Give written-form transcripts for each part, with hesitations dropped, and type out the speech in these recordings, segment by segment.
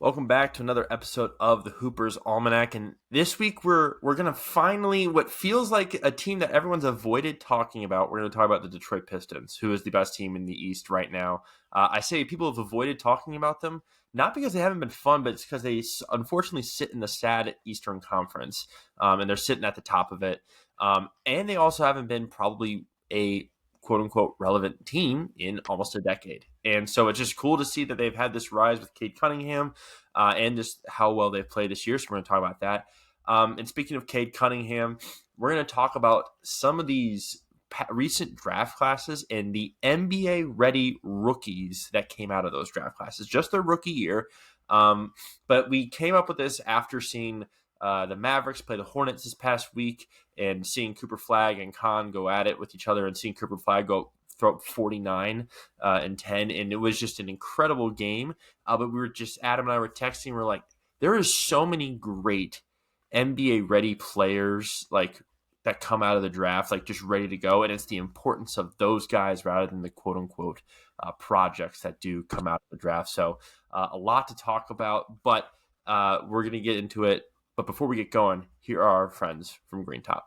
Welcome back to another episode of the Hoopers Almanac, and this week we're gonna finally what feels like a team that everyone's avoided talking about. We're gonna talk about the Detroit Pistons, who is the best team in the East right now. I say people have avoided talking about them not because they haven't been fun, but it's because they unfortunately sit in the sad Eastern Conference, and they're sitting at the top of it. And they also haven't been probably a quote unquote relevant team in almost a decade. And so it's just cool to see that they've had this rise with Cade Cunningham and just how well they've played this year. So we're going to talk about that. And speaking of Cade Cunningham, we're going to talk about some of these recent draft classes and the NBA ready rookies that came out of those draft classes, just their rookie year. But we came up with this after seeing the Mavericks play the Hornets this past week and seeing Cooper Flagg and Khan go at it with each other and seeing Cooper Flagg go throw up 49 and 10. And it was just an incredible game. But we were just, Adam and I were texting. We're like, there is so many great NBA ready players like that come out of the draft, like just ready to go. And it's the importance of those guys rather than the quote unquote projects that do come out of the draft. So a lot to talk about, but we're going to get into it. But before we get going, here are our friends from Green Top.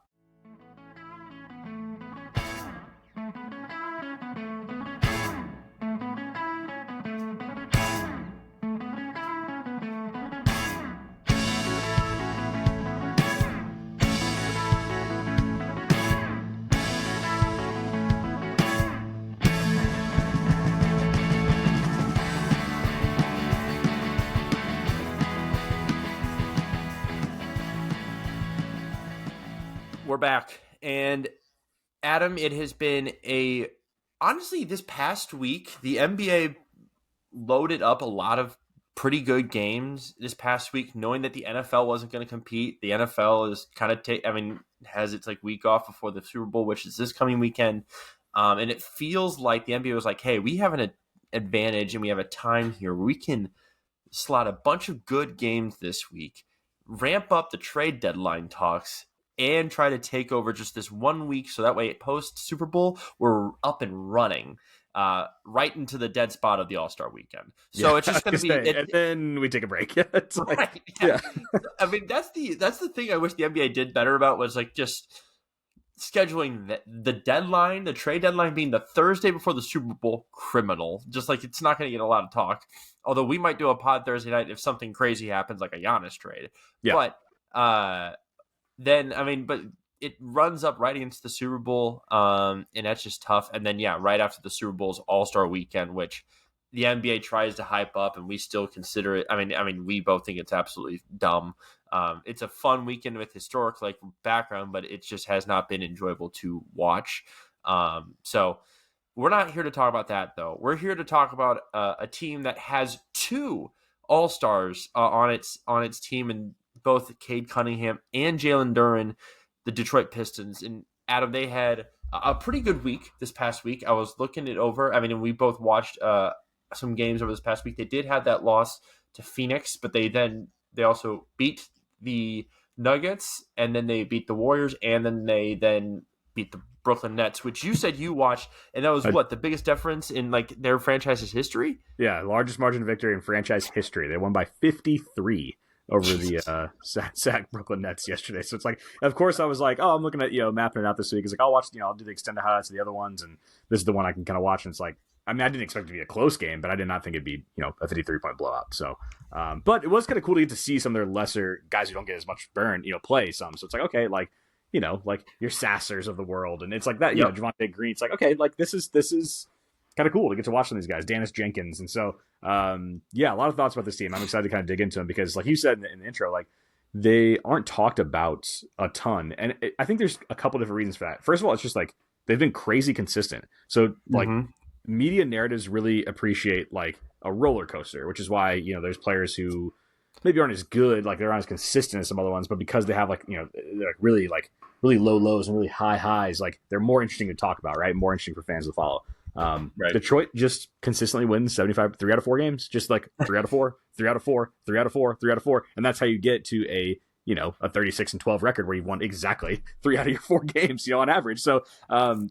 We're back. And Adam, it has been honestly, this past week, the NBA loaded up a lot of pretty good games this past week, knowing that the NFL wasn't going to compete. The NFL is kind of has its like week off before the Super Bowl, which is this coming weekend. And it feels like the NBA was like, hey, we have an advantage and we have a time here where we can slot a bunch of good games this week, ramp up the trade deadline talks, and try to take over just this 1 week so that way post Super Bowl we're up and running right into the dead spot of the All-Star weekend. So it's just going to be and then we take a break. It's like, right. I mean, that's the thing I wish the NBA did better about was like just scheduling the deadline, the trade deadline being the Thursday before the Super Bowl. Criminal. Just like it's not going to get a lot of talk. Although we might do a pod Thursday night if something crazy happens like a Giannis trade. Yeah. But but it runs up right against the Super Bowl, and that's just tough. And then, right after the Super Bowl's All-Star Weekend, which the NBA tries to hype up, and we still consider it. I mean, we both think it's absolutely dumb. It's a fun weekend with historic like background, but it just has not been enjoyable to watch. So we're not here to talk about that, though. We're here to talk about a team that has two All-Stars on its team, and both Cade Cunningham and Jalen Duren, the Detroit Pistons. And Adam, they had a pretty good week this past week. I was looking it over. I mean, and we both watched some games over this past week. They did have that loss to Phoenix, but they also beat the Nuggets, and then they beat the Warriors, and then they beat the Brooklyn Nets, which you said you watched, and that was the biggest difference in like their franchise's history? Yeah, largest margin of victory in franchise history. They won by 53 over the sack Brooklyn Nets yesterday. So it's like, of course, I was like, oh, I'm looking at mapping it out this week. It's like I'll watch, I'll do the extended highlights of the other ones, and this is the one I can kind of watch. And it's like, I mean, I didn't expect it to be a close game, but I did not think it'd be a 53-point blowout. So, but it was kind of cool to get to see some of their lesser guys who don't get as much burn, play some. So it's like, okay, like like your Sassers of the world, and it's like that. Javonte Green. It's like, okay, like this is kind of cool to get to watch some of these guys, Dennis Jenkins. And so, a lot of thoughts about this team. I'm excited to kind of dig into them because, like you said in the intro, like they aren't talked about a ton. And I think there's a couple different reasons for that. First of all, it's just like they've been crazy consistent. So, like, media narratives really appreciate like a roller coaster, which is why, there's players who maybe aren't as good, like they're not as consistent as some other ones, but because they have they're really low lows and really high highs, like they're more interesting to talk about, right? More interesting for fans to follow. Right. Detroit just consistently wins 75, 3 out of 4 games, just like 3 out of 4, 3 out of 4, 3 out of 4, 3 out of 4. And that's how you get to a 36-12 record where you've won exactly 3 out of your 4 games, on average. So,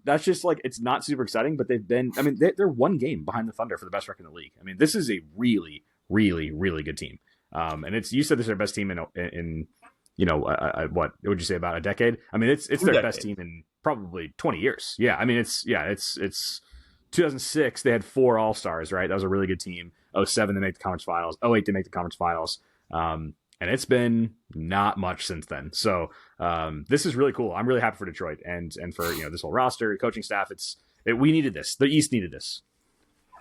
that's just like, it's not super exciting, but they're one game behind the Thunder for the best record in the league. I mean, this is a really, really, really good team. And it's, you said this is their best team in what would you say, about a decade? I mean, it's Two their best decades. team in probably 20 years. Yeah, I mean, it's 2006. They had 4 All-Stars, right? That was a really good team. '07 they make the conference finals. '08 they make the conference finals. And it's been not much since then. So this is really cool. I'm really happy for Detroit and for this whole roster, coaching staff. We needed this. The East needed this.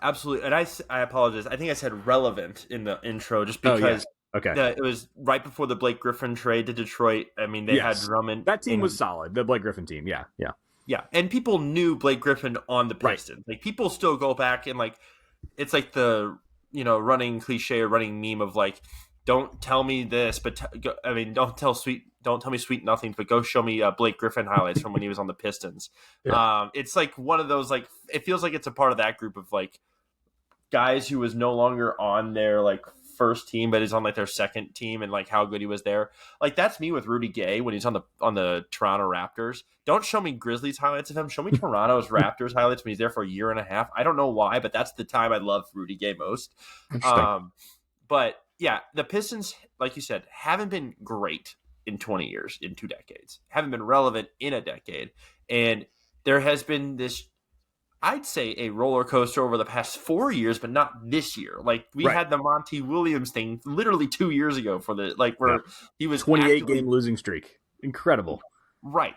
Absolutely. And I apologize. I think I said relevant in the intro just Oh yeah. because Okay. it was right before the Blake Griffin trade to Detroit. I mean, they had Yes. Drummond That team was and solid. The Blake Griffin team. Yeah. Yeah. yeah, and people knew Blake Griffin on the Right. Pistons. Like people still go back and like it's like the running cliche or running meme of like, don't tell me this, but don't tell me sweet nothing, but go show me Blake Griffin highlights from when he was on the Pistons. Yeah. It's like one of those, like, it feels like it's a part of that group of like guys who was no longer on their like first team, but is on like their second team, and like how good he was there. Like that's me with Rudy Gay when he's on the Toronto Raptors. Don't show me Grizzlies highlights of him. Show me Toronto's Raptors highlights when he's there for a year and a half. I don't know why, but that's the time I love Rudy Gay most. Interesting. But yeah, the Pistons, like you said, haven't been great in 20 years, in 2 decades. Haven't been relevant in a decade. And there has been this, I'd say, a roller coaster over the past 4 years, but not this year. Like we Right. had the Monty Williams thing literally 2 years ago for the like Yeah. where he was 28 actively game losing streak. Incredible. right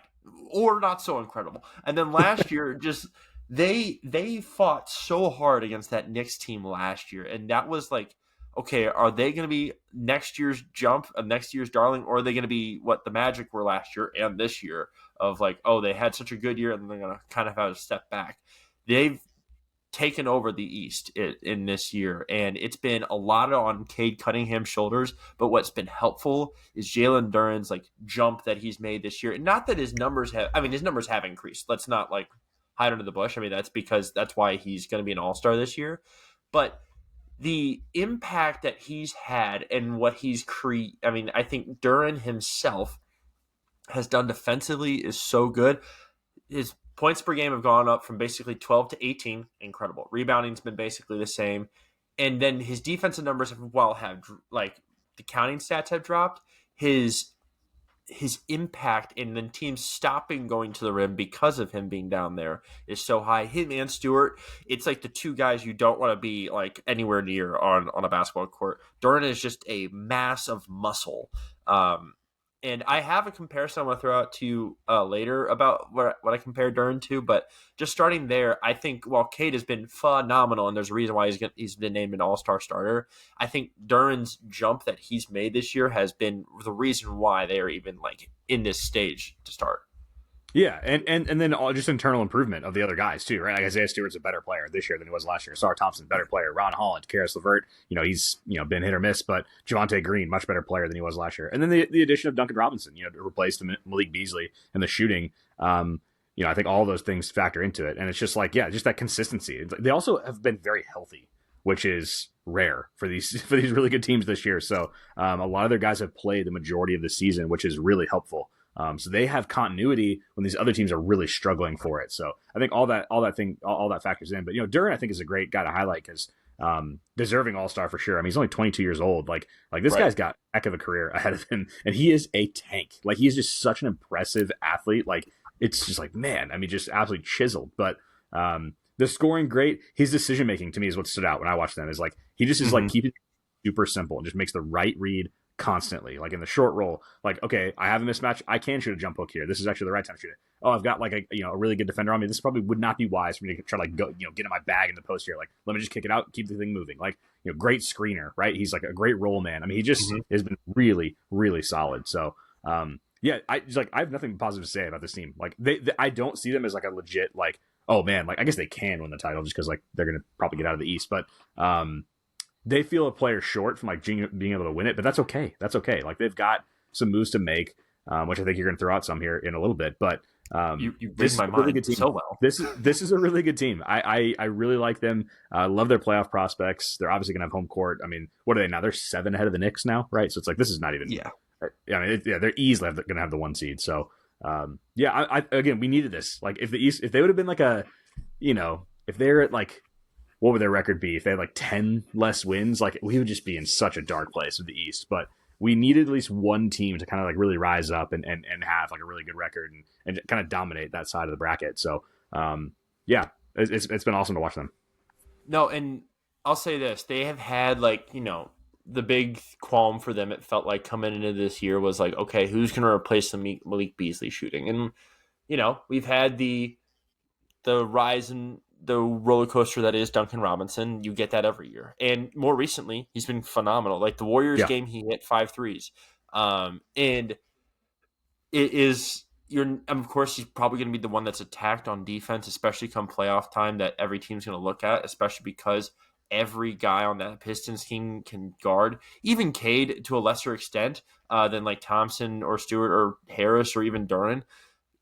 or not so incredible. And then last year, just they fought so hard against that Knicks team last year, and that was like, okay, are they going to be next year's jump, next year's darling, or are they going to be what the Magic were last year and this year of like, oh, they had such a good year and they're going to kind of have a step back. They've taken over the East in this year, and it's been a lot on Cade Cunningham's shoulders. But what's been helpful is Jalen Duren's like jump that he's made this year. Not that his numbers have, I mean, his numbers have increased. Let's not like hide under the bush. I mean, that's why he's going to be an all-star this year. But the impact that he's had and what he's I mean, I think Duren himself has done defensively is so good. His points per game have gone up from basically 12 to 18. Incredible. Rebounding's been basically the same. And then his defensive numbers have like the counting stats have dropped. His impact in the team stopping going to the rim because of him being down there is so high. Him and Stewart, it's like the two guys you don't want to be like anywhere near on a basketball court. Duren is just a mass of muscle. And I have a comparison I'm going to throw out to you later about what I compared Duren to. But just starting there, I think while Cade has been phenomenal, and there's a reason why he's been named an all-star starter, I think Duren's jump that he's made this year has been the reason why they are even like in this stage to start. Yeah, and then all just internal improvement of the other guys too, right? Like Isaiah Stewart's a better player this year than he was last year. Sar Thompson, better player. Ron Holland, Karis LeVert, he's been hit or miss, but Javonte Green, much better player than he was last year. And then the addition of Duncan Robinson, to replace the Malik Beasley and the shooting. I think all those things factor into it, and it's just like just that consistency. They also have been very healthy, which is rare for these really good teams this year. So a lot of their guys have played the majority of the season, which is really helpful. So they have continuity when these other teams are really struggling for it. So I think all that factors in. But Duren, I think, is a great guy to highlight because deserving all-star for sure. I mean, he's only 22 years old. Like this guy's got a heck of a career ahead of him, and he is a tank. Like he's just such an impressive athlete. Like it's just like, man, I mean, just absolutely chiseled. But the scoring great. His decision making to me is what stood out when I watched them. Is like he just is like keeping it super simple and just makes the right read constantly. Like in the short roll, like, okay, I have a mismatch, I can shoot a jump hook here, this is actually the right time to shoot it. Oh, I've got like a really good defender on me, this probably would not be wise for me to try to like go get in my bag in the post here, like let me just kick it out, keep the thing moving. Like great screener, right? He's like a great roll man. I mean, he just has been really really solid. So I have nothing positive to say about this team. Like I don't see them as like a legit like, oh man, like I guess they can win the title just because like they're gonna probably get out of the East, but they feel a player short from like being able to win it, but that's okay. That's okay. Like they've got some moves to make, which I think you're going to throw out some here in a little bit. But you read my mind really so well. This is a really good team. I really like them. I love their playoff prospects. They're obviously going to have home court. I mean, what are they now? They're 7 ahead of the Knicks now, right? So it's like this is not even. Yeah. I mean, they're easily going to have the 1 seed. So again, we needed this. Like if they would have been like if they're at like what would their record be if they had like 10 less wins? Like we would just be in such a dark place with the East. But we needed at least one team to kind of like really rise up and have like a really good record and kind of dominate that side of the bracket. So yeah, it's been awesome to watch them. No, and I'll say this: they have had like the big qualm for them. It felt like coming into this year was like, okay, who's going to replace the Malik Beasley shooting? And we've had the rise in the roller coaster that is Duncan Robinson. You get that every year, and more recently, he's been phenomenal. Like the Warriors Yeah, game, he hit 5 threes, and it is. Of course, he's probably going to be the one that's attacked on defense, especially come playoff time. That every team's going to look at, especially because every guy on that Pistons team can guard. Even Cade, to a lesser extent, than like Thompson or Stewart or Harris or even Duran.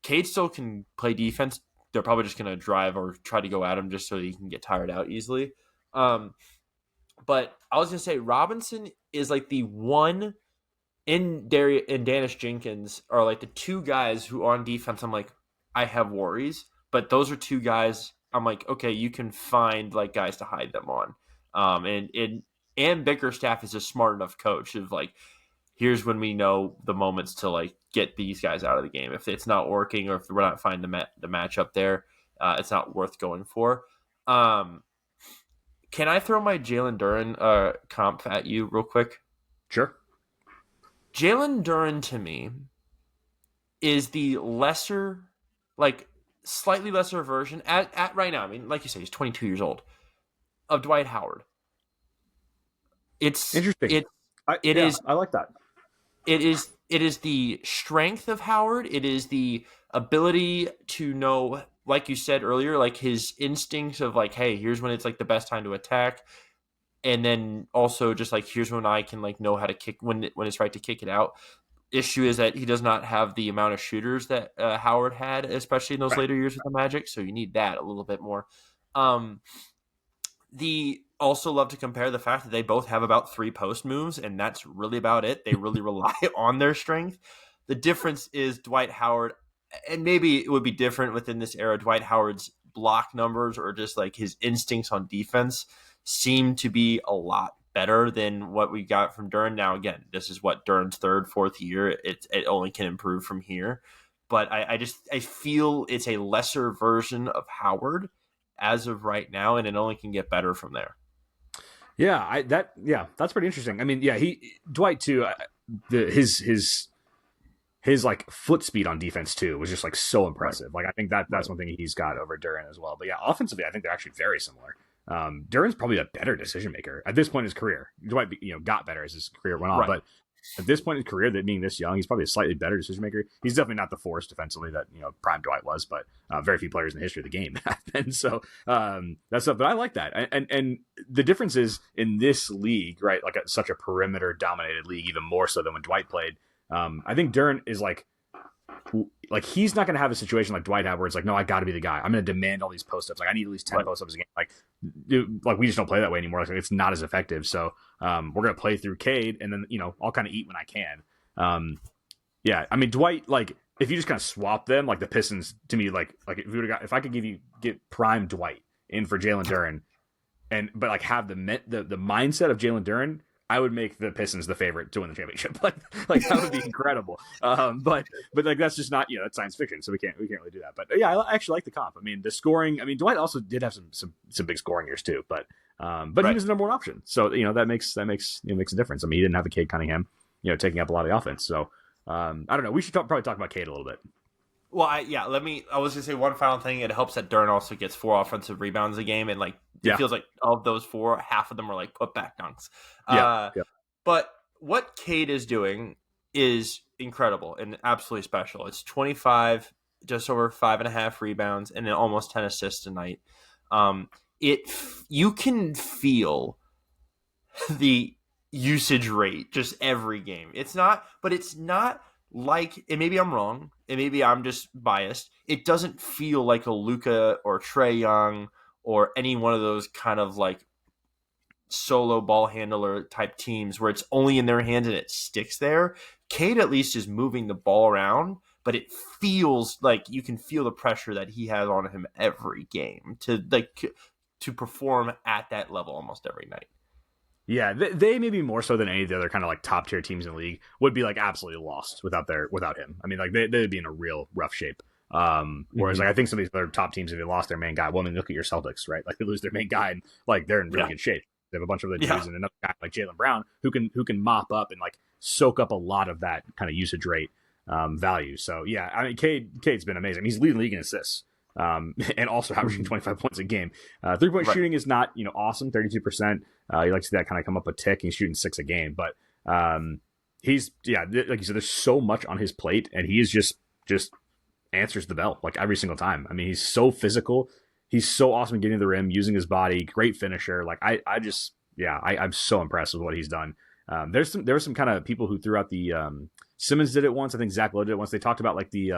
Cade still can play defense. They're probably just going to drive or try to go at him just so he can get tired out easily. But I was going to say Robinson is like the one in Darius and Danish Jenkins are like the two guys who on defense I'm like, I have worries, but those are two guys I'm like, okay, you can find like guys to hide them on. And Bickerstaff is a smart enough coach of like, here's when we know the moments to like get these guys out of the game. If it's not working or if we're not finding the matchup there, it's not worth going for. Can I throw my Jalen Duren comp at you real quick? sure. Jalen Duren to me is the lesser, like slightly lesser version at right now. I mean, like you say, he's 22 years old of Dwight Howard. It's Interesting. it it Yeah, is I like that. it is the strength of Howard. It is the ability to know, like you said earlier, like his instincts of like, hey, here's when it's like the best time to attack, and then also just like here's when I can like know how to kick when it's right to kick it out. Issue is that he does not have the amount of shooters that Howard had, especially in those Right. later years with the Magic. So you need that a little bit more. Um, the also love to compare the fact that they both have about 3 post moves, and that's really about it. They really rely on their strength. The difference is Dwight Howard, and maybe it would be different within this era. Dwight Howard's block numbers or just like his instincts on defense seem to be a lot better than what we got from Duren. Now, again, this is what Duren's third, fourth year. It only can improve from here. But I feel it's a lesser version of Howard as of right now, and it only can get better from there. That's pretty interesting. I mean, yeah, he Dwight too. His like foot speed on defense too was just like so Right. impressive. Like I think that's Right. one thing he's got over Duran as well. But yeah, offensively, I think they're actually very similar. Duran's probably a better decision maker at this point in his career. Dwight, got better as his career went on, Right. but at this point in his career, that being this young, he's probably a slightly better decision maker. He's definitely not the force defensively that prime Dwight was, but very few players in the history of the game have been. So that's stuff. But I like that, and the difference is in this league, right? Like such a perimeter dominated league, even more so than when Dwight played. I think Duran is like he's not going to have a situation like Dwight had where it's like, no, I got to be the guy. I'm going to demand all these post ups. Like I need at least 10 Right. post ups a game. Like we just don't play that way anymore. Like it's not as effective. So we're going to play through Cade, and then I'll kind of eat when I can. Yeah, I mean Dwight. Like if you just kind of swap them, like the Pistons to me, like if I could get prime Dwight in for Jalen Duren, but like have the mindset of Jalen Duren, I would make the Pistons the favorite to win the championship. Like that would be incredible. But like that's just not that's science fiction, so we can't really do that. But yeah, I actually like the comp. I mean the scoring. I mean Dwight also did have some big scoring years too, but he Right. was the number one option. So that makes a difference. I mean he didn't have a Cade Cunningham, taking up a lot of the offense. So I don't know. We should probably talk about Cade a little bit. Well, I was gonna say one final thing. It helps that Duren also gets 4 offensive rebounds a game, and like it Yeah, feels like of those 4, half of them are like put back dunks. yeah, Uh, yeah. but what Cade is doing is incredible and absolutely special. It's 25, just over 5.5 rebounds, and then almost 10 assists a night. Um, you can feel the usage rate just every game. It's not like, and maybe I'm wrong, and maybe I'm just biased. It doesn't feel like a Luka or Trae Young or any one of those kind of like solo ball handler type teams where it's only in their hands and it sticks there. Cade at least is moving the ball around, but it feels like you can feel the pressure that he has on him every game to like to perform at that level almost every night. Yeah, they maybe more so than any of the other kind of like top tier teams in the league would be like absolutely lost without him. I mean, like they'd be in a real rough shape. Whereas Mm-hmm. like I think some of these other top teams, if they lost their main guy, well, I mean, look at your Celtics, right? Like they lose their main guy, and like they're in really Yeah, good shape. They have a bunch of other yeah. dudes and another guy like Jaylen Brown who can mop up and like soak up a lot of that kind of usage rate value. So yeah, I mean, Cade's been amazing. He's leading the league in assists. And also averaging Mm-hmm. 25 points a game. 3-point Right. shooting is not awesome, 32%. You like to see that kind of come up a tick. He's shooting 6 a game, but he's like you said, there's so much on his plate, and he is just answers the bell like every single time. I mean, he's so physical. He's so awesome at getting to the rim, using his body. Great finisher. Like I'm so impressed with what he's done. There were some kind of people who threw out the Simmons did it once. I think Zach Lowe did it once. They talked about like the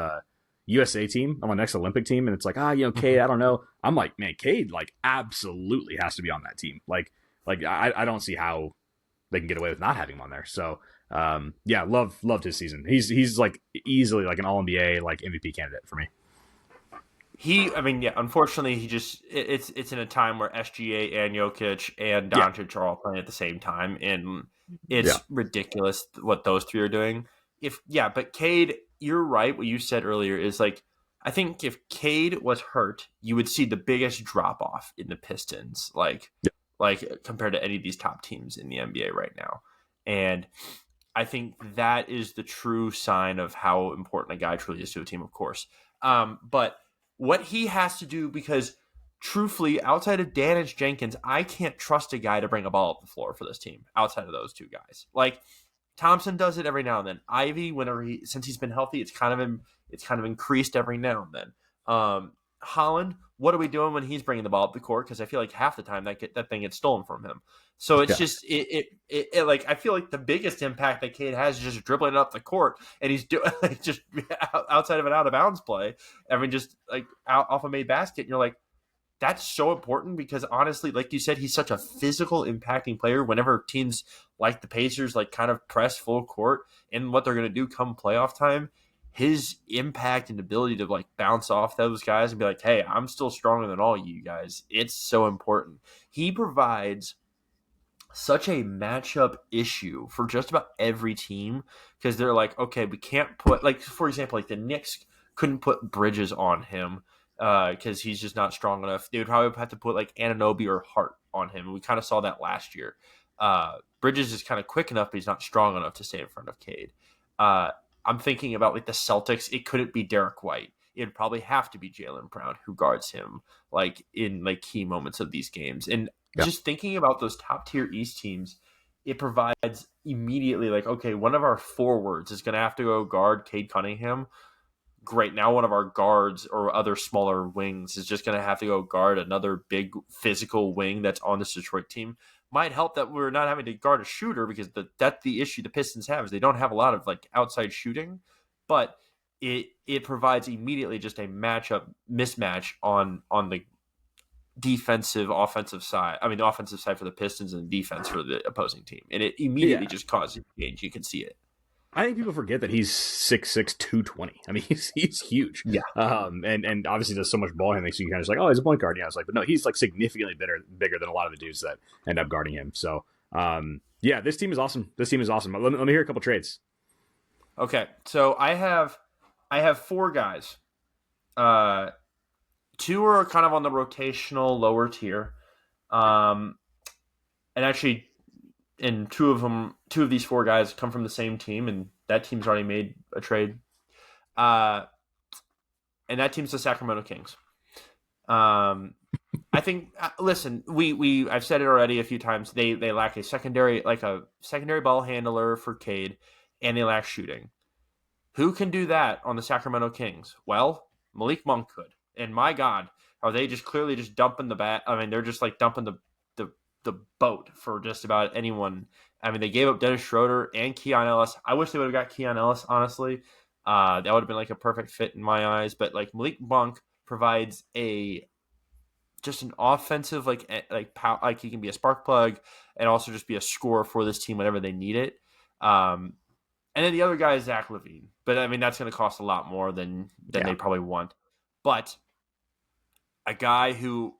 USA team on the next Olympic team, and it's like Cade. I don't know. I'm like, man, Cade like absolutely has to be on that team. Like I don't see how they can get away with not having him on there. So loved his season. He's like easily like an All NBA like MVP candidate for me. I mean, yeah. Unfortunately, it's in a time where SGA and Jokic and Yeah, Doncic are all playing at the same time, and yeah, it's ridiculous what those three are doing. But Cade, you're right. What you said earlier is like, I think if Cade was hurt, you would see the biggest drop off in the Pistons, like compared to any of these top teams in the NBA right now, and I think that is the true sign of how important a guy truly is to a team, of course. But what he has to do, because truthfully, outside of Danich Jenkins, I can't trust a guy to bring a ball up the floor for this team outside of those two guys. Like Thompson does it every now and then. Ivy, since he's been healthy, it's kind of increased every now and then. Holland, what are we doing when he's bringing the ball up the court? Because I feel like half the time that thing gets stolen from him. So it's yeah, just like I feel like the biggest impact that Cade has is just dribbling up the court, and he's doing like just outside of an out of bounds play. I mean, just like out off a made basket, and you're like, that's so important because honestly, like you said, he's such a physical impacting player. Whenever teams like the Pacers like kind of press full court and what they're going to do come playoff time, his impact and ability to like bounce off those guys and be like, hey, I'm still stronger than all you guys. It's so important. He provides such a matchup issue for just about every team because they're like, okay, we can't put, like, for example, like the Knicks couldn't put Bridges on him because he's just not strong enough. They would probably have to put like Anunoby or Hart on him. We kind of saw that last year. Bridges is kind of quick enough, but he's not strong enough to stay in front of Cade. Uh, I'm thinking about like the Celtics. It couldn't be Derek White. It'd probably have to be Jaylen Brown who guards him like in like key moments of these games. And yeah, just thinking about those top tier East teams, it provides immediately like, okay, one of our forwards is going to have to go guard Cade Cunningham. Great. Now one of our guards or other smaller wings is just going to have to go guard another big physical wing that's on this Detroit team. Might help that we're not having to guard a shooter because that's the issue the Pistons have is they don't have a lot of like outside shooting, but it provides immediately just a mismatch on the offensive side. I mean, the offensive side for the Pistons and defense for the opposing team. And it immediately yeah. just causes change. You can see it. I think people forget that he's 6'6", 220. I mean, he's huge. Yeah. And obviously does so much ball handling, so you kind of just like, oh, he's a point guard. Yeah, it's like, but no, he's like significantly bigger than a lot of the dudes that end up guarding him. So, this team is awesome. This team is awesome. Let me hear a couple trades. Okay. So I have four guys. Two are kind of on the rotational lower tier. And actually, and two of these four guys come from the same team, and that team's already made a trade. And that team's the Sacramento Kings. I think. Listen, I've said it already a few times. They lack a secondary ball handler for Cade, and they lack shooting. Who can do that on the Sacramento Kings? Well, Malik Monk could. And my God, are they just clearly just dumping the bat? I mean, they're just like dumping the boat for just about anyone. I mean, they gave up Dennis Schroeder and Keon Ellis. I wish they would have got Keon Ellis, honestly. That would have been like a perfect fit in my eyes. But like Malik Monk provides just an offensive like he can be a spark plug and also just be a scorer for this team whenever they need it. And then the other guy is Zach LaVine. But I mean, that's going to cost a lot more than Yeah, they probably want. But a guy who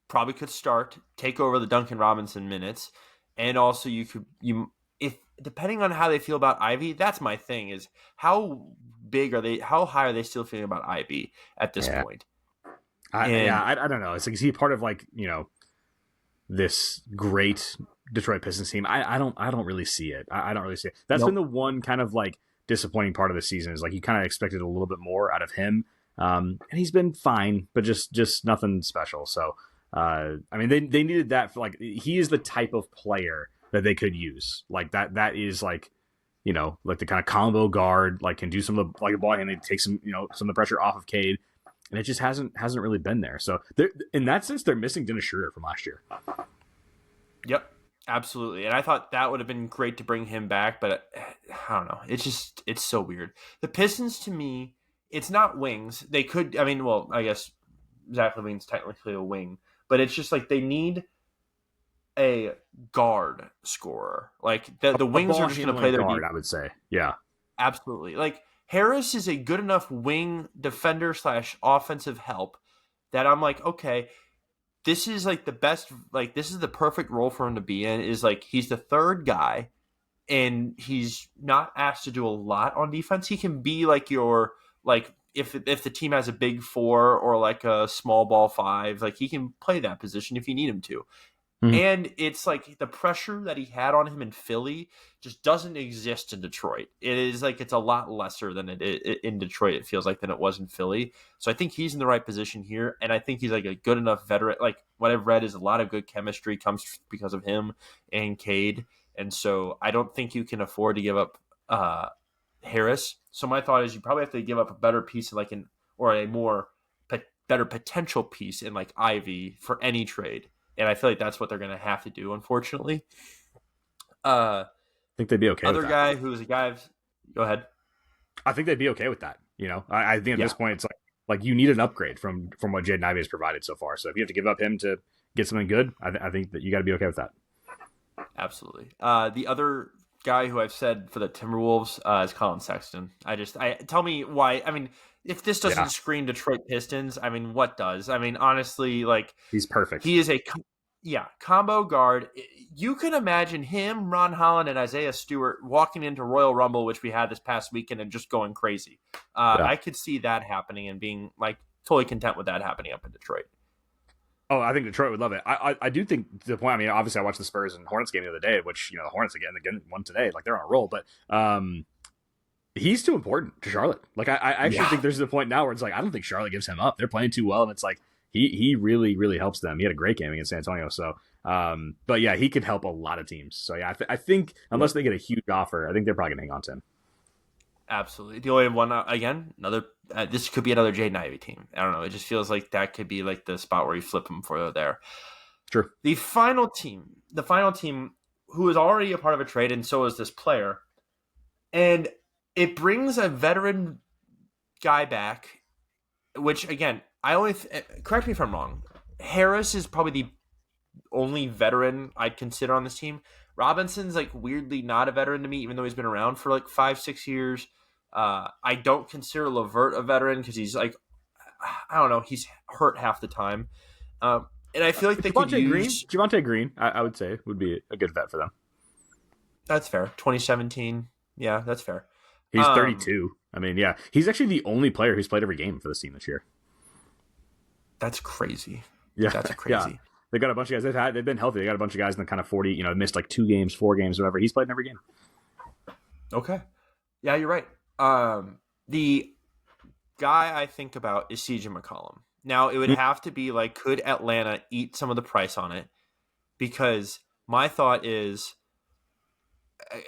probably could start, take over the Duncan Robinson minutes, and also if depending on how they feel about Ivy, that's my thing is how high are they still feeling about Ivy at this Yeah, point? And I don't know. It's like, is he part of like this great Detroit Pistons team? I don't really see it. I don't really see it. That's been nope. the one kind of like disappointing part of the season is like you kind of expected a little bit more out of him, and he's been fine, but just nothing special. So I mean they needed that for like he is the type of player that they could use like that is like like the kind of combo guard, like can do some of the like the ball and they take some some of the pressure off of Cade, and it just hasn't really been there. So in that sense, they're missing Dennis Schroeder from last year. Yep, absolutely. And I thought that would have been great to bring him back, but I don't know. It's so weird. The Pistons to me, it's not wings. They could. I mean, well, I guess Zach LaVine's technically a wing, but it's just like they need a guard scorer. Like the A wings are ball just going to handling play their guard, deep. I would say. Yeah, Absolutely. Like Harris is a good enough wing defender / offensive help that I'm like, okay, this is like the best. Like this is the perfect role for him to be in. Is like he's the third guy, and he's not asked to do a lot on defense. He can be like your like if the team has a big four or like a small ball five, like he can play that position if you need him to. mm-hmm. And it's like the pressure that he had on him in Philly just doesn't exist in Detroit. It is like it's a lot lesser than it in Detroit. It feels like than it was in Philly. So I think he's in the right position here, and I think he's like a good enough veteran. Like what I've read is a lot of good chemistry comes because of him and Cade, and so I don't think you can afford to give up Harris. So my thought is you probably have to give up a better piece of or a more better potential piece in like Ivy for any trade. And I feel like that's what they're going to have to do, unfortunately. I think they'd be okay with Other that. guy who's a guy. Go ahead. I think they'd be okay with that. I think at Yeah, this point it's like you need an upgrade from what Jaden Ivey has provided so far. So if you have to give up him to get something good, I think that you got to be okay with that. absolutely. The other guy who I've said for the Timberwolves is Colin Sexton. Tell me why. I mean, if this doesn't Yeah, scream Detroit Pistons, I mean, what does? I mean, honestly, like he's perfect. he is combo guard. You can imagine him, Ron Holland, and Isaiah Stewart walking into Royal Rumble, which we had this past weekend, and just going crazy. Yeah. I could see that happening and being like totally content with that happening up in Detroit. Oh, I think Detroit would love it. I do think to the point. I mean, obviously, I watched the Spurs and Hornets game the other day, which the Hornets again won today. Like they're on a roll, but he's too important to Charlotte. Like I actually think there's a point now where it's like I don't think Charlotte gives him up. They're playing too well, and it's like he really helps them. He had a great game against San Antonio. So, but yeah, he could help a lot of teams. So yeah, I think unless they get a huge offer, I think they're probably gonna hang on to him. Absolutely. The only one again, another. This could be another Jaden Ivey team. I don't know. It just feels like that could be like the spot where you flip them for there. True. The final team, who is already a part of a trade, and so is this player, and it brings a veteran guy back. Which again, I only correct me if I'm wrong. Harris is probably the only veteran I'd consider on this team. Robinson's like weirdly not a veteran to me, even though he's been around for like 5-6 years. I don't consider Levert a veteran because he's like, I don't know, he's hurt half the time. And I feel like they could use Javonte Green. I would say would be a good vet for them. That's fair. 2017, yeah, that's fair. He's 32. I mean, yeah, he's actually the only player who's played every game for this team this year. That's crazy. Yeah, That's crazy. Yeah. They've got a bunch of guys. They've been healthy. They got a bunch of guys in the kind of 40. Missed like 2 games, 4 games, whatever. He's played in every game. Okay. Yeah, you're right. The guy I think about is CJ McCollum. Now, it would have to be like, could Atlanta eat some of the price on it? Because my thought is,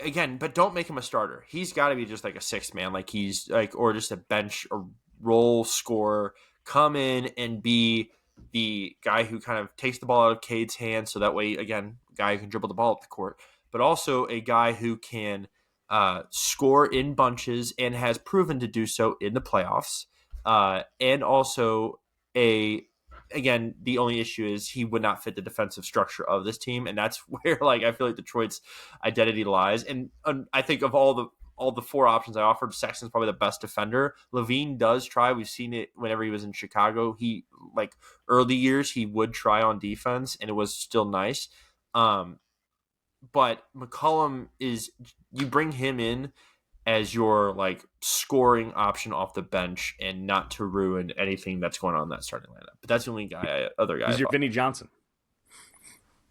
again, but don't make him a starter. He's got to be just like a sixth man, like he's like, or just a bench or role scorer. Come in and be the guy who kind of takes the ball out of Cade's hands, so that way, again, guy who can dribble the ball up the court, but also a guy who can score in bunches and has proven to do so in the playoffs. And also again, the only issue is he would not fit the defensive structure of this team. And that's where, like, I feel like Detroit's identity lies. And I think of all all the 4 options I offered, Sexton's probably the best defender. Levine does try. We've seen it whenever he was in Chicago. He, like, early years, he would try on defense, and it was still nice. But McCollum is, you bring him in as your, like, scoring option off the bench and not to ruin anything that's going on in that starting lineup. But that's the only other guy. He's your Vinny Johnson.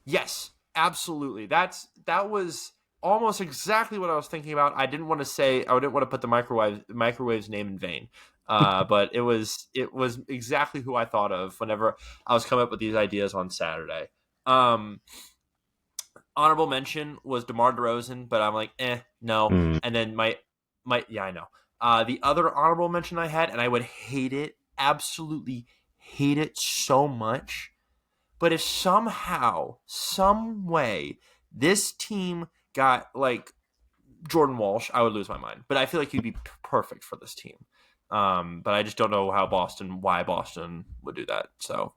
Yes, absolutely. That was almost exactly what I was thinking about. I didn't want to put the microwave's name in vain. But it was exactly who I thought of whenever I was coming up with these ideas on Saturday. Honorable mention was DeMar DeRozan, but I'm like, no. And then yeah, I know. The other honorable mention I had, and I would hate it, absolutely hate it so much, but if somehow, some way, this team got, like, Jordan Walsh, I would lose my mind. But I feel like he'd be perfect for this team. But I just don't know why Boston would do that. So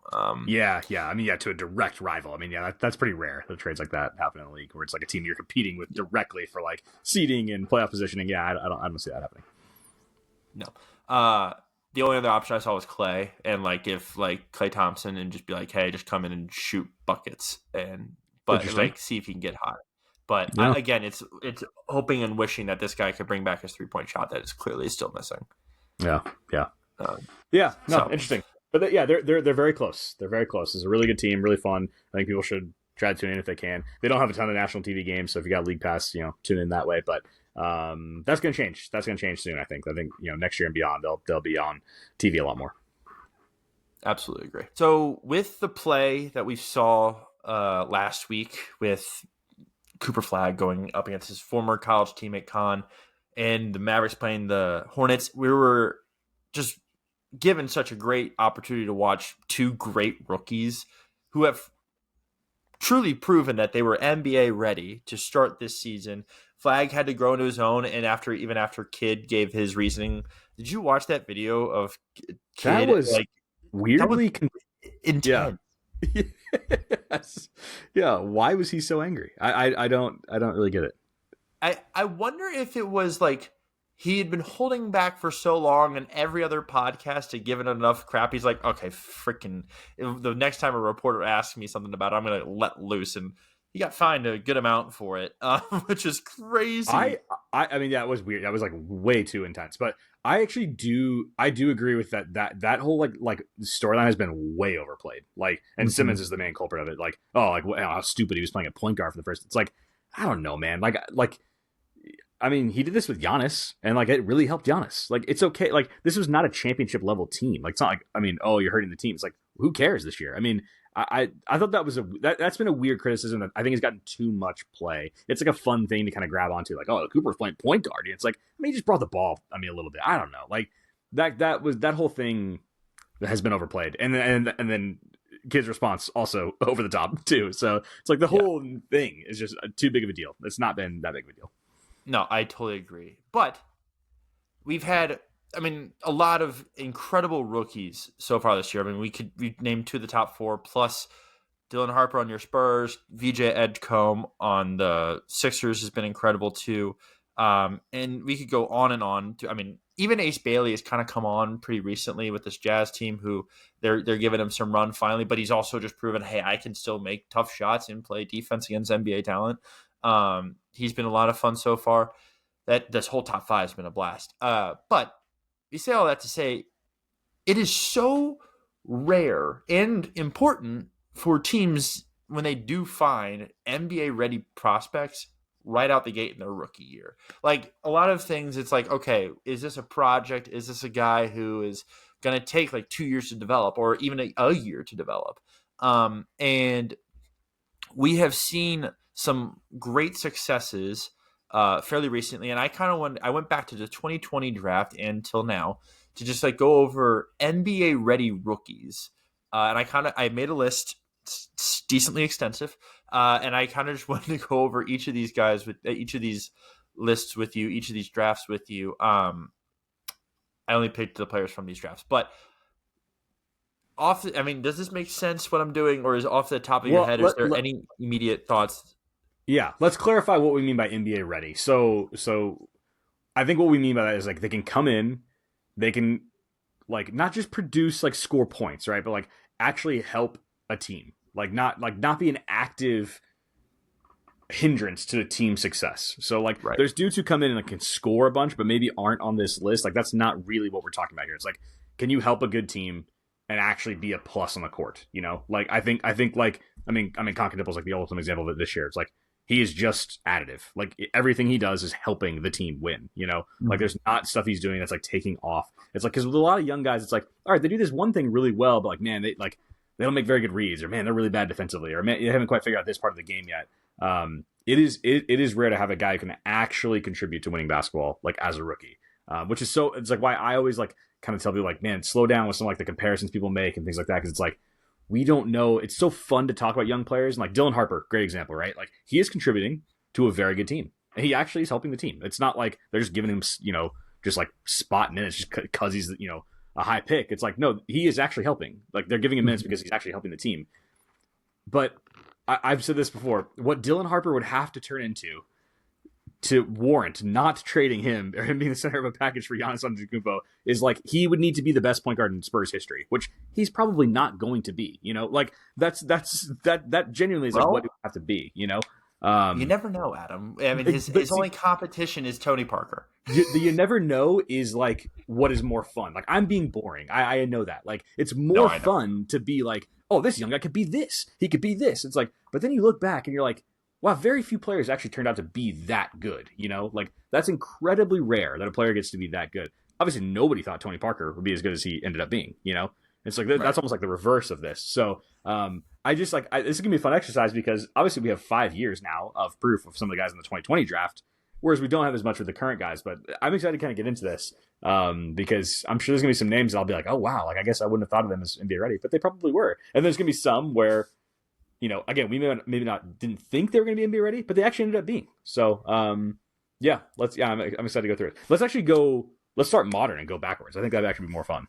yeah. I mean, to a direct rival. I mean, that's pretty rare. The trades like that happen in the league, where it's like a team you're competing with directly for, like, seeding and playoff positioning. Yeah, I don't see that happening. No. The only other option I saw was Clay, and, like, if, like, Klay Thompson, and just be like, hey, just come in and shoot buckets, but, like, see if he can get hot. But yeah. Again, it's hoping and wishing that this guy could bring back his 3-point shot that is clearly still missing. Yeah. Interesting. But they're very close. They're very close. It's a really good team, really fun. I think people should try to tune in if they can. They don't have a ton of national TV games, so if you got League Pass, tune in that way. But that's going to change. That's going to change soon. I think next year and beyond, they'll be on TV a lot more. Absolutely agree. So with the play that we saw last week with Cooper Flagg going up against his former college teammate Khan, and the Mavericks playing the Hornets, we were just given such a great opportunity to watch 2 great rookies who have truly proven that they were NBA ready to start this season. Flagg had to grow into his own, and after Kidd gave his reasoning. Did you watch that video of Kidd? That was weirdly intense. Yeah. Why was he so angry? I don't really get it. I wonder if it was like he had been holding back for so long, and every other podcast had given enough crap. He's like, okay, freaking, the next time a reporter asks me something about it, I'm going to let loose. And he got fined a good amount for it, which is crazy. I mean, that was weird. That was, like, way too intense. But I actually do agree with that whole like storyline has been way overplayed. Like, and Simmons is the main culprit of it. Like, how stupid he was playing a point guard for the first. It's like, I don't know, man. Like. I mean, he did this with Giannis, and, like, it really helped Giannis. Like, it's okay. Like, this was not a championship level team. Like, it's not like, I mean, you're hurting the team. It's like, who cares this year? I mean, I thought that was that's been a weird criticism that I think has gotten too much play. It's like a fun thing to kind of grab onto, like, Cooper's playing point guard. And it's like, I mean, he just brought the ball. I mean, a little bit. I don't know. Like, that whole thing has been overplayed, and then Kidd's response also over the top too. So it's like the whole thing is just too big of a deal. It's not been that big of a deal. No, I totally agree. But we've had, a lot of incredible rookies so far this year. We named 2 of the top 4, plus Dylan Harper on your Spurs, VJ Edgecombe on the Sixers has been incredible too. And we could go on and on. Even Ace Bailey has kind of come on pretty recently with this Jazz team, who they're giving him some run finally, but he's also just proven, hey, I can still make tough shots and play defense against NBA talent. He's been a lot of fun so far. That this whole top 5 has been a blast. But we say all that to say, it is so rare and important for teams when they do find NBA ready prospects right out the gate in their rookie year. Like, a lot of things, it's like, okay, is this a project? Is this a guy who is going to take like 2 years to develop, or even a year to develop? And we have seen some great successes fairly recently, and I went back to the 2020 draft until now to just like go over NBA ready rookies, and I made a list, decently extensive, and I kind of just wanted to go over each of these guys with each of these lists with you, each of these drafts with you. I only picked the players from these drafts, but does this make sense what I'm doing, or is off the top of your head? Is there any immediate thoughts? Yeah, let's clarify what we mean by NBA ready. So I think what we mean by that is like they can come in, they can like not just produce like score points, right? But like actually help a team. Like not be an active hindrance to the team success. So like Right. there's dudes who come in and like, can score a bunch, but maybe aren't on this list. Like that's not really what we're talking about here. It's like, can you help a good team and actually be a plus on the court? You know, like I think like Concantipple's like the ultimate example of it this year. It's like he is just additive. Like everything he does is helping the team win. You know, like there's not stuff he's doing that's like taking off. It's like because with a lot of young guys, it's like all right, they do this one thing really well, but like man, they don't make very good reads, or man, they're really bad defensively, or man, you haven't quite figured out this part of the game yet. It is rare to have a guy who can actually contribute to winning basketball like as a rookie, which is so it's like why I always like kind of tell people like man slow down with some like the comparisons people make and things like that because it's like we don't know. It's so fun to talk about young players and like Dylan Harper, great example, right? Like he is contributing to a very good team and he actually is helping the team. It's not like they're just giving him just like spot minutes just because he's a high pick. It's like no, he is actually helping. Like they're giving him minutes because he's actually helping the team. But I've said this before. What Dylan Harper would have to turn into to warrant not trading him or him being the center of a package for Giannis Antetokounmpo is like he would need to be the best point guard in Spurs history, which he's probably not going to be. Like that genuinely is like what it would have to be. You never know, Adam. I mean, his only competition is Tony Parker. You never know is like what is more fun. Like I'm being boring. I know that. Like it's more fun to be like, oh, this young guy could be this. He could be this. It's like, but then you look back and you're like, wow, very few players actually turned out to be that good. Like that's incredibly rare that a player gets to be that good. Obviously, nobody thought Tony Parker would be as good as he ended up being. It's like that's almost like the reverse of this. So I just like this is gonna be a fun exercise because obviously we have 5 years now of proof of some of the guys in the 2020 draft, whereas we don't have as much with the current guys. But I'm excited to kind of get into this because I'm sure there's gonna be some names that I'll be like, oh wow, like I guess I wouldn't have thought of them as NBA ready, but they probably were. And there's gonna be some where again we maybe not didn't think they were gonna be NBA ready, but they actually ended up being. So I'm excited to go through it. Let's start modern and go backwards. I think that'd actually be more fun.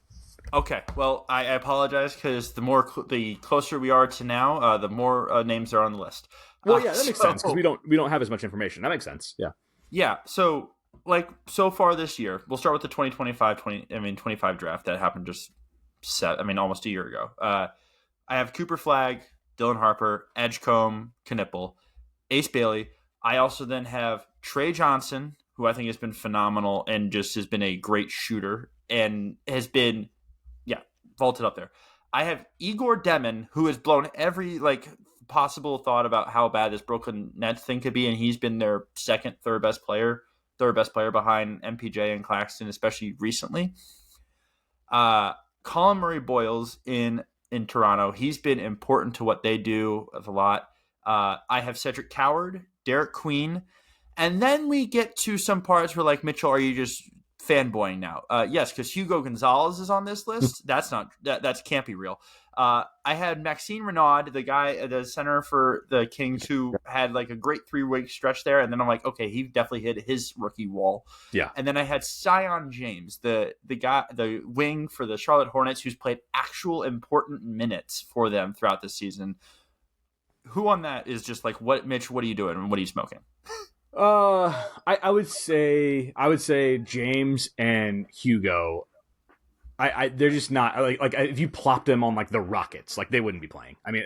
Okay, well, I apologize because the closer we are to now, the more names are on the list. Well, yeah, that makes sense because we don't have as much information. That makes sense. Yeah. Yeah. So so far this year, we'll start with the 25 draft that happened almost a year ago. I have Cooper Flagg, Dylan Harper, Edgecombe, Knipple, Ace Bailey. I also then have Trey Johnson, who I think has been phenomenal and just has been a great shooter and has been vaulted up there. I have Igor Demin, who has blown every possible thought about how bad this Brooklyn Nets thing could be, and he's been their third best player behind MPJ and Claxton, especially recently. Colin Murray Boyles in Toronto. He's been important to what they do a lot. I have Cedric Coward, Derek Queen, and then we get to some parts where Mitchell, are you just fanboying now? Yes, because Hugo Gonzalez is on this list. That can't be real. I had Maxime Renaud, the center for the Kings, who had a great 3-week stretch there, and then I'm like, okay, he definitely hit his rookie wall. Yeah. And then I had Sion James, the wing for the Charlotte Hornets, who's played actual important minutes for them throughout the season. Who on that is just what, Mitch? What are you doing? What are you smoking? I would say James and Hugo. They're just not like if you plopped them on the Rockets, they wouldn't be playing. I mean,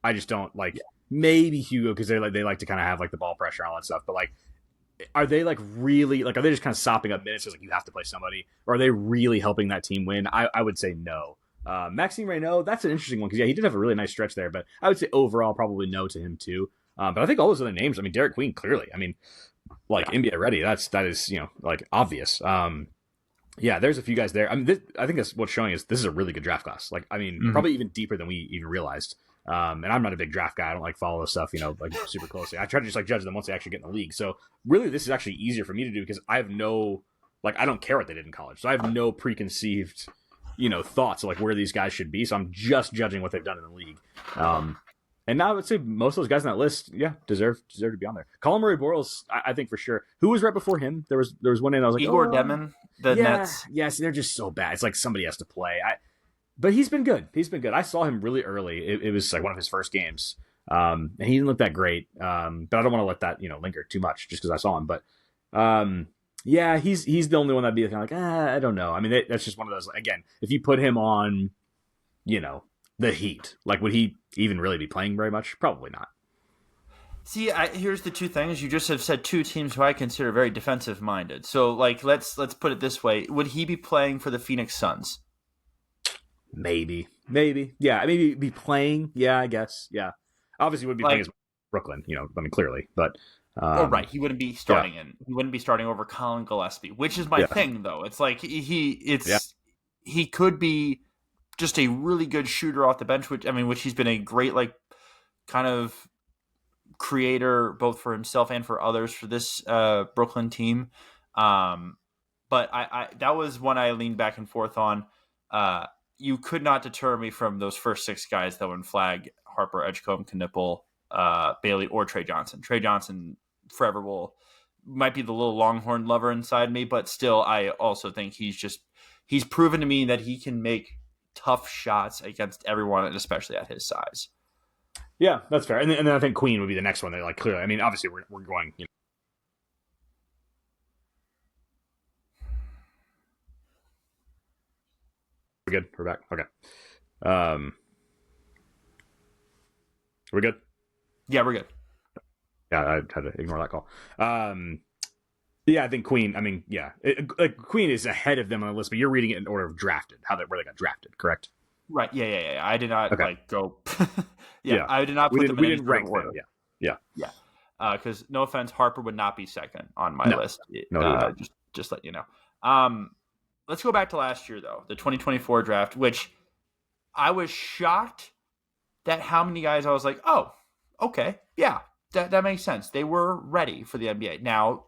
I just don't maybe Hugo because they like to kind of have the ball pressure and all that stuff. But are they really are they just kind of sopping up minutes because you have to play somebody, or are they really helping that team win? I would say no. Maxime Renaud, that's an interesting one because he did have a really nice stretch there, but I would say overall probably no to him too. But I think all those other names, Derek Queen, clearly, NBA ready. That is, obvious. Yeah, there's a few guys there. I think that's what's showing is this is a really good draft class. Probably even deeper than we even realized. And I'm not a big draft guy. I don't follow this stuff, super closely. I try to just judge them once they actually get in the league. So really, this is actually easier for me to do because I have no, I don't care what they did in college. So I have no preconceived, thoughts of where these guys should be. So I'm just judging what they've done in the league. And now I would say most of those guys on that list, deserve to be on there. Colin Murray Boyles, I think for sure. Who was right before him? There was one name I was like, Igor Demin, the Nets. Yes, they're just so bad. It's somebody has to play. But he's been good. I saw him really early. It was one of his first games, and he didn't look that great. But I don't want to let that linger too much just because I saw him. But Yeah, he's the only one that'd be kind of like, I don't know. I mean, that's just one of those. Again, if you put him on, you know, the Heat, like, would he even really be playing very much? Probably not. See, here's the two things. You just have said two teams who I consider very defensive minded. So, like, let's put it this way: would he be playing for the Phoenix Suns? Maybe. Yeah, maybe be playing. Yeah, I guess. Yeah, obviously would be playing Like, as Brooklyn. I mean, clearly, but right, he wouldn't be yeah, starting he wouldn't be starting over Colin Gillespie, which is my yeah, thing though. It's like yeah, he could be just a really good shooter off the bench, which he's been a great like kind of creator both for himself and for others for this Brooklyn team. But I that was one I leaned back and forth on. You could not deter me from those first six guys that would flag Harper, Edgecombe, Knipple, Bailey, or Trey Johnson. Trey Johnson forever might be the little Longhorn lover inside me, but still, I also think he's proven to me that he can make tough shots against everyone, and especially at his size. yeah. That's fair. And then I think Queen would be the next one. That like clearly. I mean, obviously we're going. We're good. We're back. Okay. Um, we're good. Yeah, we're good. Yeah, I had to ignore that call. Yeah, I think Queen. I mean, yeah, like Queen is ahead of them on the list, but you're reading it in order of drafted, where they got drafted, correct? Right. Yeah. I did not Okay. Go. Yeah, I did not We put didn't them in we any didn't sort of rank order. them. Yeah, Yeah. Because no offense, Harper would not be second on my no, list. no, he would not. Just let you know. Let's go back to last year though, the 2024 draft, which I was shocked that how many guys I was like, oh, okay, yeah, that makes sense. They were ready for the NBA. Now,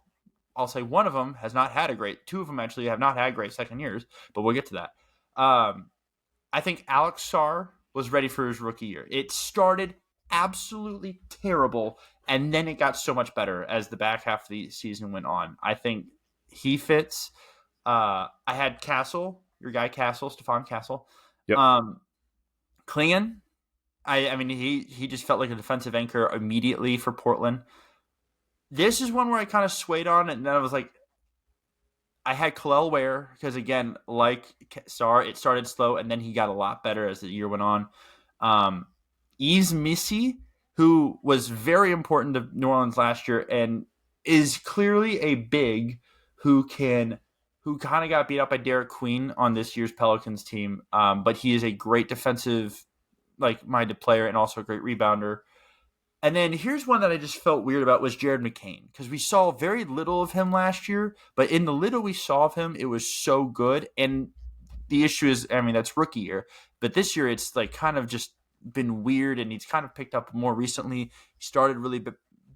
I'll say one of them has not had two of them actually have not had great second years, but we'll get to that. I think Alex Sarr was ready for his rookie year. It started absolutely terrible, and then it got so much better as the back half of the season went on. I think he fits. I had Castle, your guy Castle, Stephon Castle. Yep. Klingon, I mean, he just felt like a defensive anchor immediately for Portland. This is one where I kind of swayed on, and then I was like, I had Kalel Ware because, again, like Sarr, it started slow, and then he got a lot better as the year went on. Yves Missy, who was very important to New Orleans last year and is clearly a big who kind of got beat up by Derek Queen on this year's Pelicans team, but he is a great defensive minded player and also a great rebounder. And then here's one that I just felt weird about was Jared McCain, because we saw very little of him last year, but in the little we saw of him, it was so good. And the issue is, I mean, that's rookie year, but this year it's like kind of just been weird, and he's kind of picked up more recently. He started really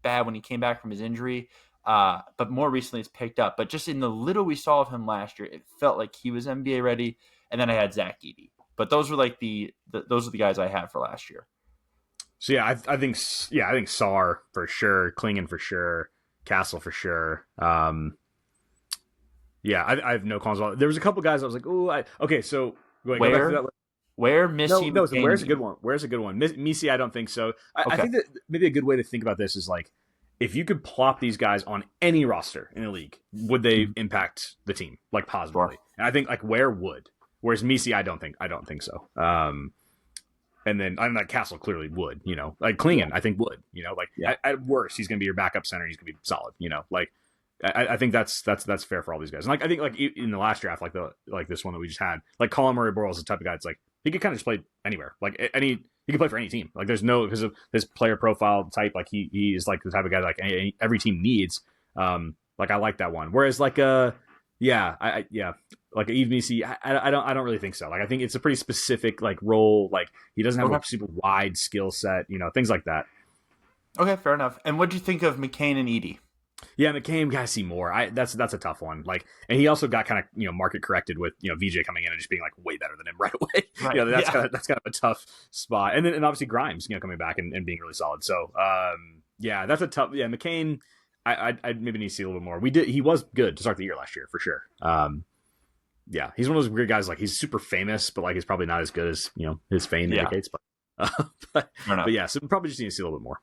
bad when he came back from his injury, but more recently it's picked up. But just in the little we saw of him last year, it felt like he was NBA ready. And then I had Zach Edey. But those were like those are the guys I had for last year. So yeah, I think Sarr for sure, Klingon for sure, Castle for sure. Yeah, I have no qualms about it. There was a couple guys I was like, oh, okay. So go back to that. Where Missy? No. So where's a good one? Where's a good one? Missy, I don't think so. I think that maybe a good way to think about this is like, if you could plop these guys on any roster in the league, would they impact the team like positively? Sure. And I think like Ware would. Whereas Missy, I don't think so. And then I'm like Castle clearly would, like Klingon, I think would, at worst he's gonna be your backup center. He's gonna be solid, like I think that's fair for all these guys. And like I think like in the last draft, like this one that we just had, like Colin Murray-Burrell is the type of guy. It's like he could kind of just play anywhere, like he could play for any team. Like there's no, because of his player profile type, like he is like the type of guy like every team needs. Like I like that one. Whereas like like Yves Missy, I don't really think so. Like I think it's a pretty specific like role. Like he doesn't have a super wide skill set, things like that. Okay, fair enough. And what do you think of McCain and Edey? Yeah, McCain, gotta see more. That's a tough one. Like, and he also got kind of market corrected with VJ coming in and just being like way better than him right away. Right. That's kind of a tough spot. And then obviously Grimes, coming back and being really solid. So yeah, that's a tough. Yeah, McCain, I maybe need to see a little bit more. He was good to start the year last year for sure. Yeah, he's one of those weird guys. Like he's super famous, but like he's probably not as good as his fame indicates. But yeah, so we probably just need to see a little bit more.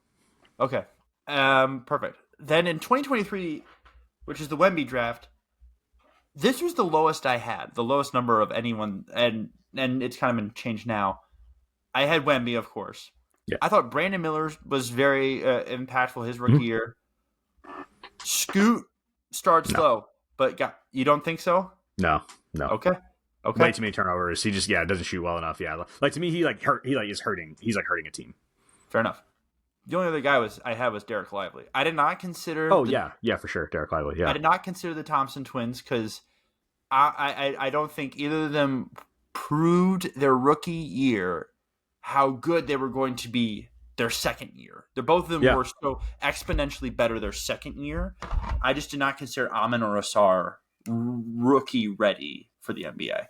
Okay, perfect. Then in 2023, which is the Wemby draft, This was the lowest I had, the lowest number of anyone, and it's kind of been changed now. I had Wemby, of course. Yeah. I thought Brandon Miller was very impactful his rookie year. Scoot started slow, but you don't think so? No. Okay. Way too many turnovers. He just doesn't shoot well enough. Yeah, like to me, he is hurting. He's like hurting a team. Fair enough. The only other guy I had was Derek Lively. I did not consider. Oh yeah, for sure, Derek Lively. Yeah, I did not consider the Thompson twins because I don't think either of them proved their rookie year how good they were going to be their second year. Both of them were so exponentially better their second year. I just did not consider Amin or Asar rookie ready for the NBA.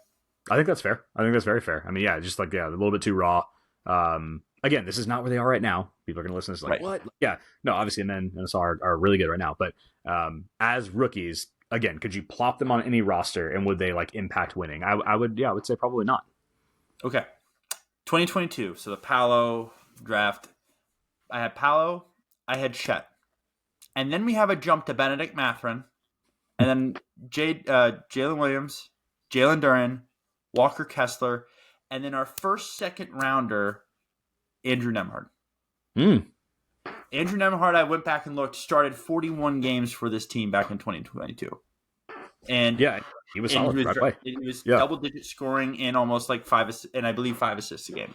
I think that's fair. I think that's very fair. I mean, just like a little bit too raw. Again, this is not where they are right now. People are going to listen to this like, what? Yeah, no, obviously, Amin and Asar are really good right now. But as rookies, again, could you plop them on any roster and would they like impact winning? I would say probably not. Okay. 2022. So the Paolo draft. I had Paolo. I had Chet. And then we have a jump to Benedict Mathurin. And then Jalen Williams, Jalen Duren, Walker Kessler. And then our first second rounder, Andrew Nembhard. Andrew Nembhard, I went back and looked, started 41 games for this team back in 2022. And he was solid right away. He was double-digit scoring and almost like 5 assists a game.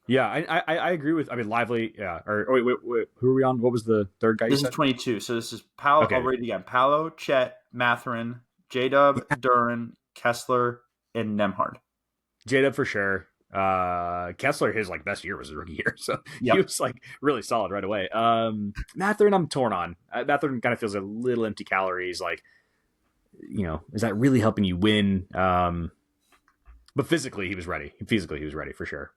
Yeah, I agree with. I mean, Lively. Yeah. Or wait, who are we on? What was the third guy? This is 22. So this is Paolo. Okay. I'll read it again: Paolo, Chet, Mathurin, J-Dub, Duren, Kessler, and Nembhard. J-Dub for sure. Kessler, his like best year was his rookie year, so he was like really solid right away. Mathurin, I'm torn on. Mathurin kind of feels a little empty calories. Like, is that really helping you win? But physically, he was ready. For sure.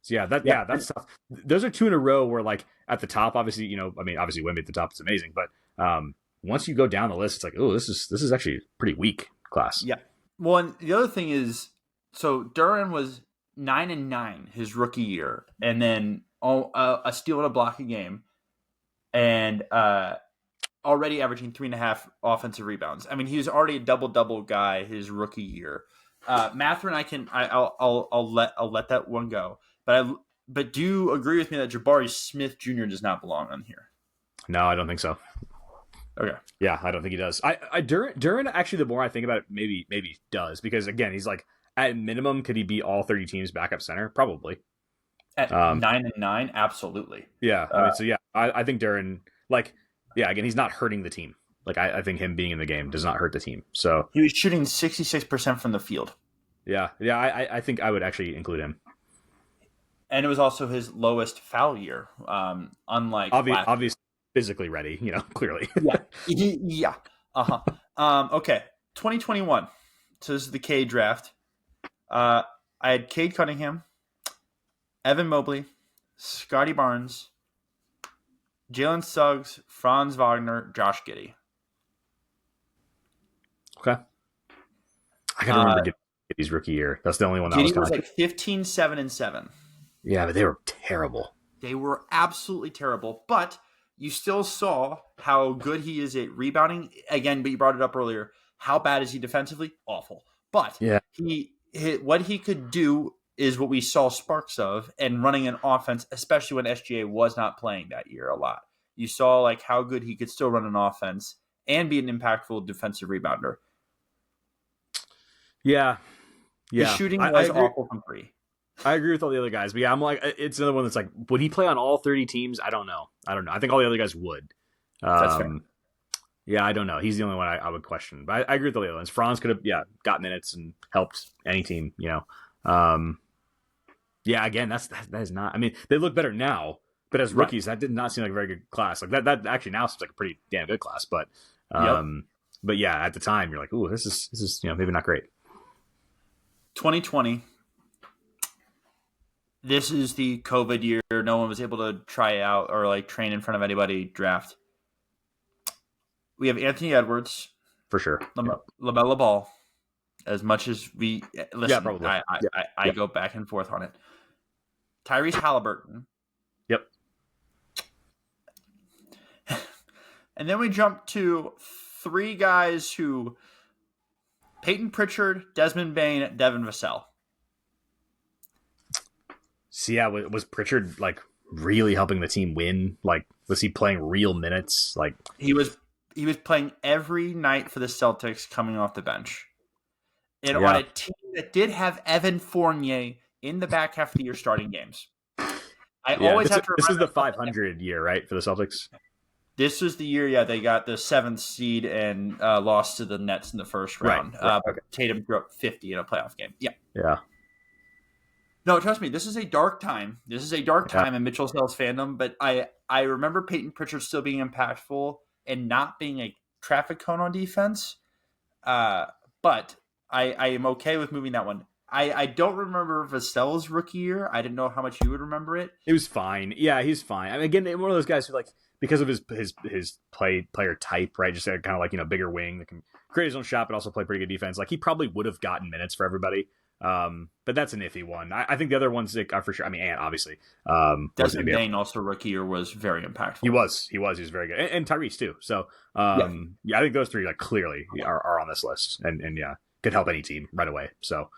So that's tough. Those are two in a row where like at the top, obviously, obviously Wemby at the top is amazing, but once you go down the list, it's like, oh, this is actually pretty weak class. Yeah. Well, and the other thing is, so Duren was 9-9 his rookie year, and then a steal and a block a game, and already averaging 3.5 offensive rebounds. I mean, he was already a double guy his rookie year. Mathurin, I'll let that one go. But do you agree with me that Jabari Smith Jr. does not belong on here? No, I don't think so. Okay. Yeah, I don't think he does. Duren actually, the more I think about it, maybe does, because again, he's like at minimum, could he be all 30 teams backup center? Probably. At 9-9, absolutely. Yeah. I think Duren, like, again, he's not hurting the team. Like I think him being in the game does not hurt the team. So he was shooting 66% from the field. Yeah. I think I would actually include him. And it was also his lowest foul year. Unlike obviously physically ready, clearly. Yeah. Okay. 2021. So this is the Cade draft. I had Cade Cunningham, Evan Mobley, Scotty Barnes, Jalen Suggs, Franz Wagner, Josh Giddey. Okay. I gotta remember Giddey's rookie year. That's the only one that Giddey was like 15, 7, and 7. Yeah, but they were terrible. They were absolutely terrible. But you still saw how good he is at rebounding. Again, but you brought it up earlier. How bad is he defensively? Awful. But what he could do is what we saw sparks of, and running an offense, especially when SGA was not playing that year a lot. You saw like how good he could still run an offense and be an impactful defensive rebounder. Yeah. His shooting was awful from three. I agree with all the other guys, but I'm like, it's another one that's like, would he play on all 30 teams? I don't know. I think all the other guys would. That's fair. Yeah, I don't know. He's the only one I would question. But I agree with all the other ones. Franz could have, got minutes and helped any team, again, that is not. I mean, they look better now, but as rookies, that did not seem like a very good class. Like that actually now seems like a pretty damn good class. But, but yeah, at the time, you're like, ooh, this is maybe not great. 2020. This is the COVID year. No one was able to try out or like train in front of anybody. Draft. We have Anthony Edwards for sure. LaMelo Ball. As much as we listen, probably. I go back and forth on it. Tyrese Halliburton. Yep. And then we jump to three guys who Peyton Pritchard, Desmond Bain, Devin Vassell. So yeah, was Pritchard like really helping the team win? Like, was he playing real minutes? Like, He was playing every night for the Celtics coming off the bench. And on yeah, a team that did have Evan Fournier in the back half of the year starting games. I yeah. always have to This is remind the myself 500 year, right, for the Celtics? this was the year, they got the 7th seed and lost to the Nets in the first round. Right. But Tatum threw up 50 in a playoff game. Yeah. Yeah. No, trust me, this is a dark time. This is a dark time in Mitchell Sells fandom, but I remember Peyton Pritchard still being impactful and not being a traffic cone on defense. But I am okay with moving that one. I don't remember Vassell's rookie year. I didn't know how much you would remember it. It was fine. Yeah, he's fine. I mean, again, one of those guys who like because of his player type, right? Just kind of like bigger wing that can create his own shot, but also play pretty good defense. Like he probably would have gotten minutes for everybody. But that's an iffy one. I think the other ones are for sure. I mean, Ant obviously. Desmond Bain also rookie year was very impactful. He was very good, and Tyrese too. So yeah, I think those three like clearly are on this list, and yeah, could help any team right away. So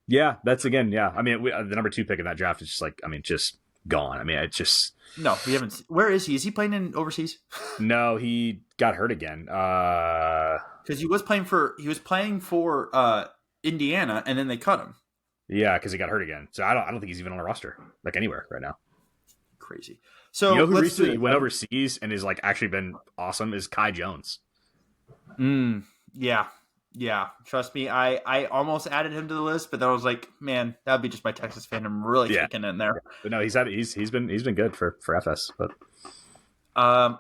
yeah, that's again, yeah. I mean, the number 2 pick in that draft is just like, I mean, just gone. I mean, it's just no. We haven't. Where is he? Is he playing in overseas? No, he got hurt again. Because he was playing for Indiana, and then they cut him. Yeah, because he got hurt again. So I don't think he's even on a roster like anywhere right now. Crazy. So who recently went overseas and is like actually been awesome is Kai Jones. Yeah. Trust me, I almost added him to the list, but then I was like, man, that would be just my Texas fandom really kicking in there. But no, he's been good for FS. But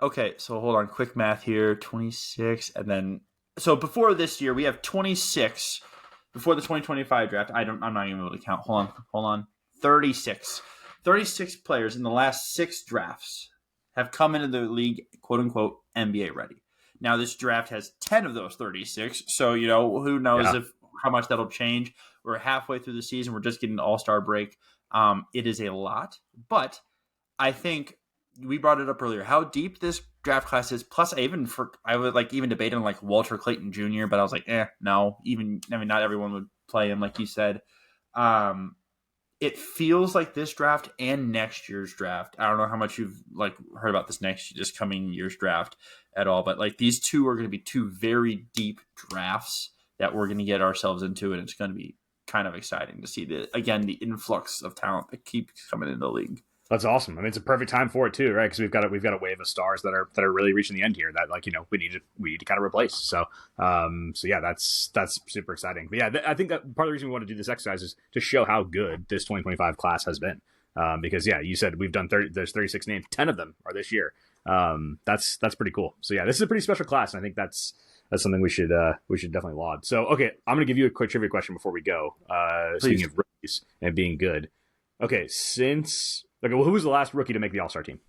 okay, so hold on, quick math here: 26, and then so before this year we have 26. Before the 2025 draft, I'm not even able to count. Hold on. 36 players in the last 6 drafts have come into the league, quote unquote, NBA ready. Now this draft has 10 of those 36, so who knows how much that'll change. We're halfway through the season. We're just getting an All-Star break. It is a lot, but I think we brought it up earlier how deep this draft class is. Plus, I would like even debating like Walter Clayton Jr., but I was like, no. Not everyone would play him, like you said. It feels like this draft and next year's draft. I don't know how much you've like heard about this coming year's draft at all, but like these two are going to be 2 very deep drafts that we're going to get ourselves into, and it's going to be kind of exciting to see the influx of talent that keeps coming into the league. That's awesome. I mean, it's a perfect time for it too, right? Because we've got a wave of stars that are really reaching the end here. That like we need to kind of replace. So yeah, that's super exciting. But yeah, I think that part of the reason we want to do this exercise is to show how good this 2025 class has been. Because yeah, you said we've done there's 36 names, 10 of them are this year. That's pretty cool. So yeah, this is a pretty special class, and I think that's something we should definitely laud. So okay, I'm gonna give you a quick trivia question before we go. Speaking of rookies and being good. Okay, who was the last rookie to make the All-Star team?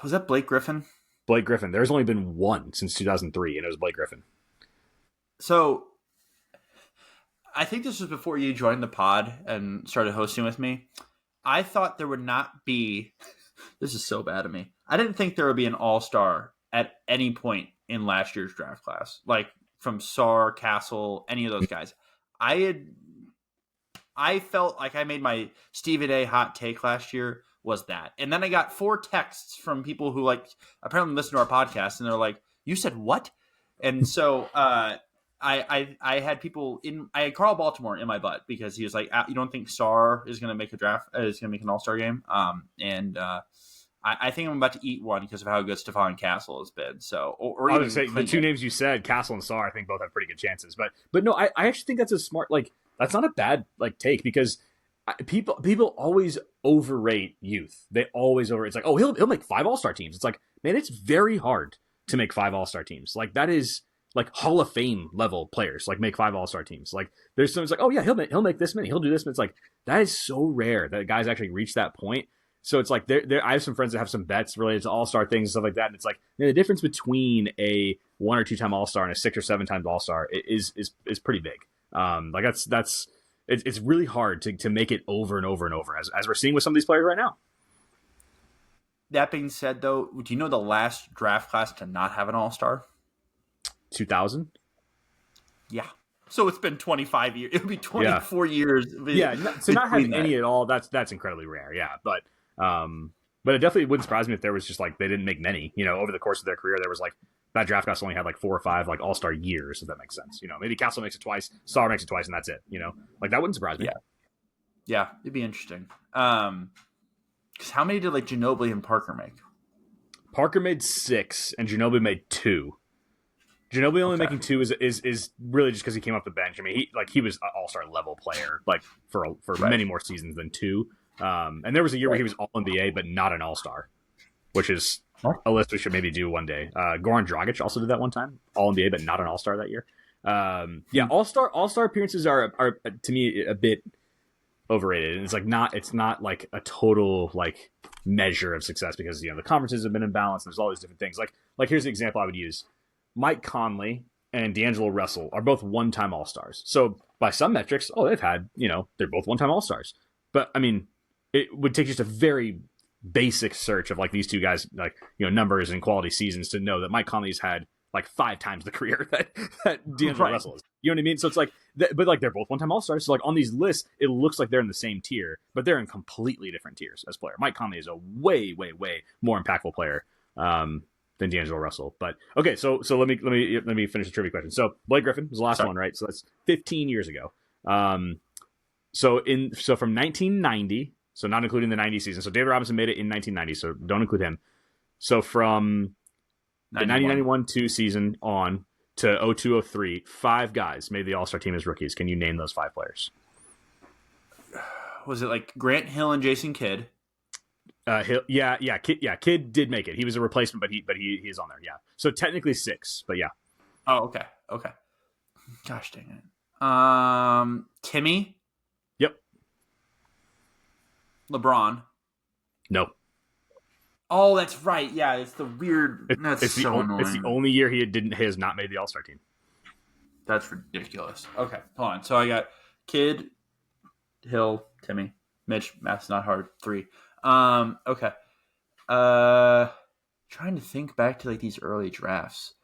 Was that Blake Griffin? Blake Griffin. There's only been one since 2003, and it was Blake Griffin. So, I think this was before you joined the pod and started hosting with me. I thought there would not be... This is so bad of me. I didn't think there would be an All-Star at any point in last year's draft class. Like, from Sarr, Castle, any of those guys. I felt like I made my Stephen A. hot take last year was that. And then I got 4 texts from people who like apparently listen to our podcast, and they're like, you said what? And so I had people I had Carl Baltimore in my butt because he was like, you don't think Sarr is going to make a draft, is going to make an All-Star game? I think I'm about to eat one because of how good Stephon Castle has been. So, or I was going to say the 2 names you said, Castle and Sarr, I think both have pretty good chances. But no, I actually think that's a smart that's not a bad take because people always overrate youth. They always overrate. It's like, oh, he'll make 5 All-Star teams. It's like, man, it's very hard to make 5 All-Star teams. Like that is like Hall of Fame level players like make 5 All-Star teams. Like there's someone's like, oh yeah, he'll make this many. He'll do this. But it's like that is so rare that guys actually reach that point. So it's like I have some friends that have some bets related to All-Star things and stuff like that. And it's like the difference between a 1 or 2 time All-Star and a 6 or 7 times All-Star is pretty big. Like it's really hard to make it over and over and over as we're seeing with some of these players right now. That being said, though, do you know the last draft class to not have an All-Star? 2000? Yeah. So it's been 25 years. It would be 24 years. Yeah, to not have any at all, that's incredibly rare. Yeah, but it definitely wouldn't surprise me if there was just like they didn't make many. Over the course of their career, there was like that draft class only had like 4 or 5 like all-star years, if that makes sense. Maybe Castle makes it twice, Starr makes it twice, and that's it. Like that wouldn't surprise me. Yeah, it'd be interesting. Because how many did like Ginobili and Parker make? Parker made 6, and Ginobili made 2. Ginobili only making 2 is really just because he came off the bench. I mean, he was an all-star level player like for many more seasons than 2. And there was a year where he was all NBA but not an all-star, which is a list we should maybe do one day. Goran Dragic also did that one time, all NBA but not an all-star that year. All-star appearances are to me a bit overrated, and it's not like a total like measure of success because the conferences have been imbalanced. And there's all these different things. Like here's an example I would use. Mike Conley and D'Angelo Russell are both one-time All-Stars. So by some metrics, they've had, they're both one-time All-Stars. But I mean, it would take just a very basic search of like these two guys, like, numbers and quality seasons to know that Mike Conley's had like 5 times the career that D'Angelo Russell is. You know what I mean? So it's like, but like they're both one-time All-Stars. So like on these lists, it looks like they're in the same tier, but they're in completely different tiers as player. Mike Conley is a way, way, way more impactful player than D'Angelo Russell. But okay, so let me finish the trivia question. So Blake Griffin was the last one, right? So that's 15 years ago. So from 1990, so not including the 90 season. So David Robinson made it in 1990, so don't include him. So from the 1991-2 season on to 02-03, 5 guys made the All-Star team as rookies. Can you name those 5 players? Was it like Grant Hill and Jason Kidd? Kidd did make it. He was a replacement, but he is on there. Yeah, so technically 6, but yeah. Oh, okay. Gosh dang it. Timmy. Yep. LeBron. No. Oh, that's right. Yeah, it's the weird. It's the only year he has not made the All-Star team. That's ridiculous. Okay, hold on. So I got Kidd, Hill, Timmy, Mitch. Math's not hard. 3. Okay. Trying to think back to like these early drafts.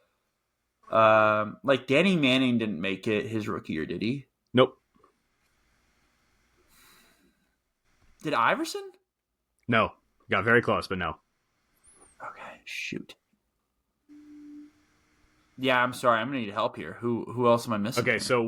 Like Danny Manning didn't make it his rookie year, did he? Nope. Did Iverson? No. Got very close, but no. Okay, shoot. Yeah, I'm sorry. I'm gonna need help here. Who else am I missing? Okay, so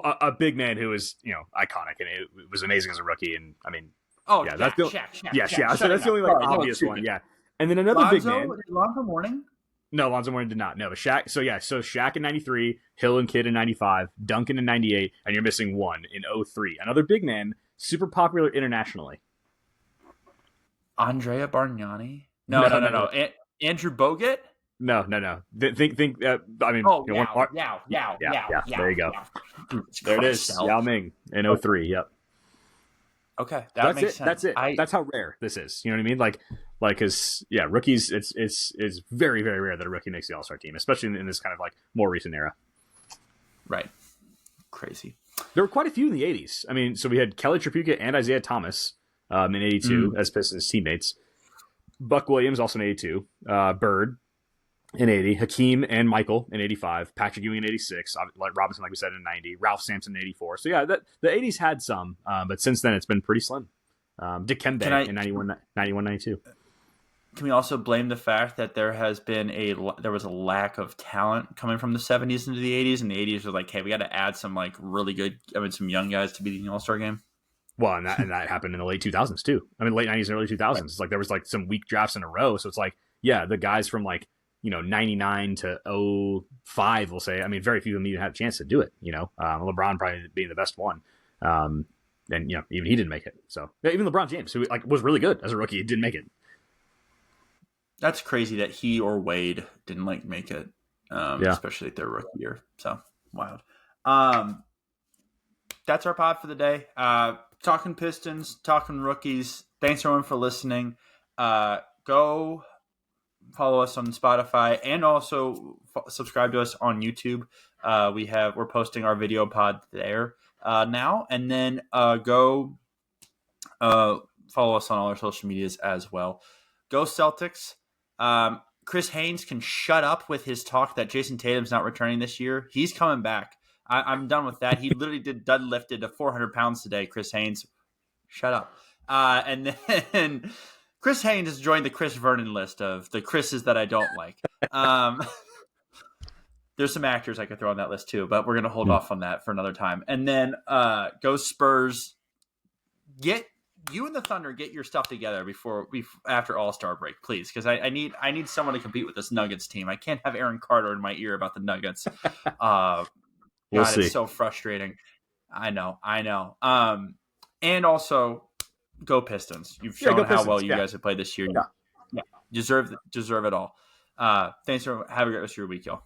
a big man who is iconic and it was amazing as a rookie, and I mean. Oh, yeah, Shaq. So that's the only obvious one. Yeah, and then another big man. Lonzo Mourning? No, Lonzo Mourning did not. No, but Shaq. So Shaq in '93, Hill and Kidd in '95, Duncan in '98, and you're missing one in 03. Another big man, super popular internationally. Andrea Bargnani? No. Andrew Bogut? No. Think. I mean. Yeah. There you go. There it is. Yao Ming in 03. Yep. Okay, that's makes it. sense. That's it. That's how rare this is. You know what I mean? Like, cause rookies. It's very, very rare that a rookie makes the All-Star team, especially in this kind of like more recent era. Right. Crazy. There were quite a few in the 80s. I mean, so we had Kelly Tripucka and Isaiah Thomas in 82 as Pistons teammates. Buck Williams also in 82. Bird in 80. Hakeem and Michael in 85. Patrick Ewing in 86. Like Robinson, like we said, in 90. Ralph Sampson in 84. So yeah, the 80s had some, but since then it's been pretty slim. Dikembe in 91, 92. Can we also blame the fact that there was a lack of talent coming from the 70s into the 80s, and the 80s were like, hey, we got to add some like really good, some young guys to be in the All-Star game? Well, and that happened in the late 2000s too. I mean, late 90s and early 2000s. Right. It's like there was like some weak drafts in a row. So it's like, yeah, the guys from like, 99 to 05, we'll say. I mean, very few of them even had a chance to do it. LeBron probably being the best one. And even he didn't make it. So yeah, even LeBron James, who like was really good as a rookie, didn't make it. That's crazy that he or Wade didn't like make it, especially at their rookie year. So wild. That's our pod for the day. Talking Pistons, talking rookies. Thanks everyone for listening. Go follow us on Spotify and also subscribe to us on YouTube. We're posting our video pod there now, and then go follow us on all our social medias as well. Go Celtics. Chris Haynes can shut up with his talk that Jason Tatum's not returning this year. He's coming back. I'm done with that. He literally deadlifted to 400 pounds today. Chris Haynes, shut up. And then Chris Haynes has joined the Chris Vernon list of the Chris's that I don't like. There's some actors I could throw on that list too, but we're gonna hold off on that for another time. And then go Spurs. Get you and the Thunder get your stuff together after All-Star break, please, because I need someone to compete with this Nuggets team. I can't have Aaron Carter in my ear about the Nuggets. We'll see. It's so frustrating. I know. And also go Pistons. You've shown go how Pistons. well you guys have played this year. Yeah. Deserve it all. Thanks for having a great rest of your week, y'all.